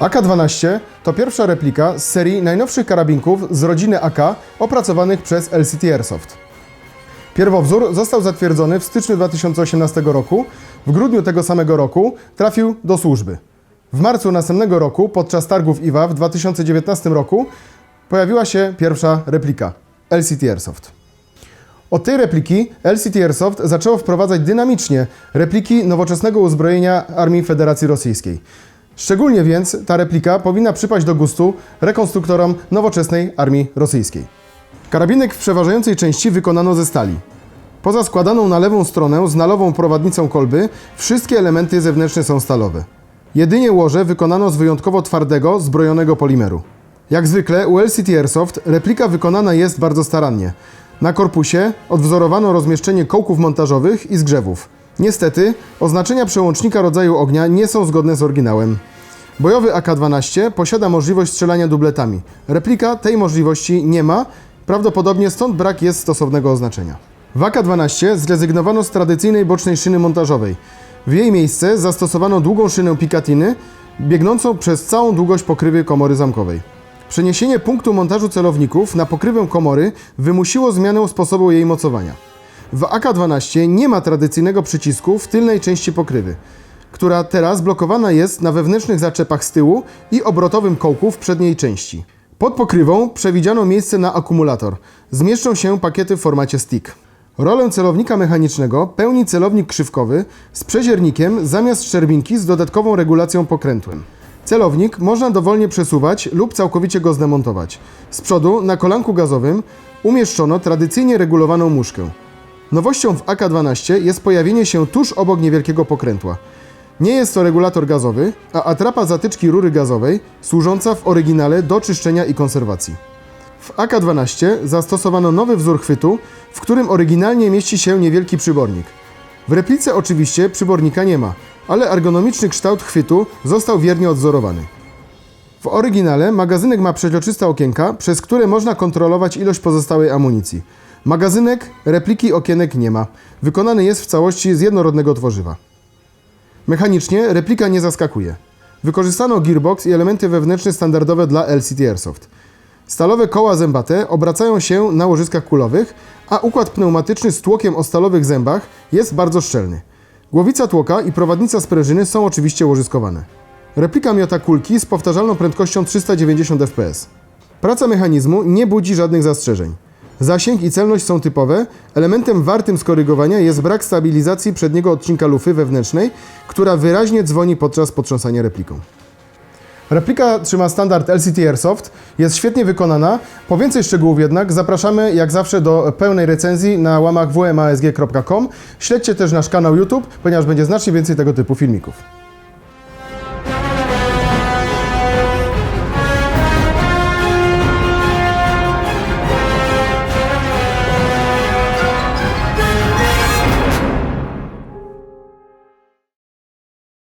AK-12 to pierwsza replika z serii najnowszych karabinków z rodziny AK opracowanych przez LCT Airsoft. Pierwowzór został zatwierdzony w styczniu 2018 roku. W grudniu tego samego roku trafił do służby. W marcu następnego roku, podczas targów IWA w 2019 roku, pojawiła się pierwsza replika LCT Airsoft. Od tej repliki LCT Airsoft zaczęło wprowadzać dynamicznie repliki nowoczesnego uzbrojenia Armii Federacji Rosyjskiej. Szczególnie więc ta replika powinna przypaść do gustu rekonstruktorom nowoczesnej armii rosyjskiej. Karabinek w przeważającej części wykonano ze stali. Poza składaną na lewą stronę z nalową prowadnicą kolby, wszystkie elementy zewnętrzne są stalowe. Jedynie łoże wykonano z wyjątkowo twardego, zbrojonego polimeru. Jak zwykle u LCT Airsoft replika wykonana jest bardzo starannie. Na korpusie odwzorowano rozmieszczenie kołków montażowych i zgrzewów. Niestety, oznaczenia przełącznika rodzaju ognia nie są zgodne z oryginałem. Bojowy AK-12 posiada możliwość strzelania dubletami. Replika tej możliwości nie ma, prawdopodobnie stąd brak jest stosownego oznaczenia. W AK-12 zrezygnowano z tradycyjnej bocznej szyny montażowej. W jej miejsce zastosowano długą szynę Picatinny, biegnącą przez całą długość pokrywy komory zamkowej. Przeniesienie punktu montażu celowników na pokrywę komory wymusiło zmianę sposobu jej mocowania. W AK-12 nie ma tradycyjnego przycisku w tylnej części pokrywy, która teraz blokowana jest na wewnętrznych zaczepach z tyłu i obrotowym kołku w przedniej części. Pod pokrywą przewidziano miejsce na akumulator. Zmieszczą się pakiety w formacie stick. Rolę celownika mechanicznego pełni celownik krzywkowy z przeziernikiem zamiast szczerbinki z dodatkową regulacją pokrętłem. Celownik można dowolnie przesuwać lub całkowicie go zdemontować. Z przodu na kolanku gazowym umieszczono tradycyjnie regulowaną muszkę. Nowością w AK-12 jest pojawienie się tuż obok niewielkiego pokrętła. Nie jest to regulator gazowy, a atrapa zatyczki rury gazowej, służąca w oryginale do czyszczenia i konserwacji. W AK-12 zastosowano nowy wzór chwytu, w którym oryginalnie mieści się niewielki przybornik. W replice oczywiście przybornika nie ma, ale ergonomiczny kształt chwytu został wiernie odwzorowany. W oryginale magazynek ma przeźroczyste okienka, przez które można kontrolować ilość pozostałej amunicji. Magazynek repliki okienek nie ma. Wykonany jest w całości z jednorodnego tworzywa. Mechanicznie replika nie zaskakuje. Wykorzystano gearbox i elementy wewnętrzne standardowe dla LCT Airsoft. Stalowe koła zębate obracają się na łożyskach kulowych, a układ pneumatyczny z tłokiem o stalowych zębach jest bardzo szczelny. Głowica tłoka i prowadnica sprężyny są oczywiście łożyskowane. Replika miota kulki z powtarzalną prędkością 390 fps. Praca mechanizmu nie budzi żadnych zastrzeżeń. Zasięg i celność są typowe. Elementem wartym skorygowania jest brak stabilizacji przedniego odcinka lufy wewnętrznej, która wyraźnie dzwoni podczas potrząsania repliką. Replika trzyma standard LCT Airsoft, jest świetnie wykonana. Po więcej szczegółów jednak zapraszamy jak zawsze do pełnej recenzji na łamach wmasg.com. Śledźcie też nasz kanał YouTube, ponieważ będzie znacznie więcej tego typu filmików.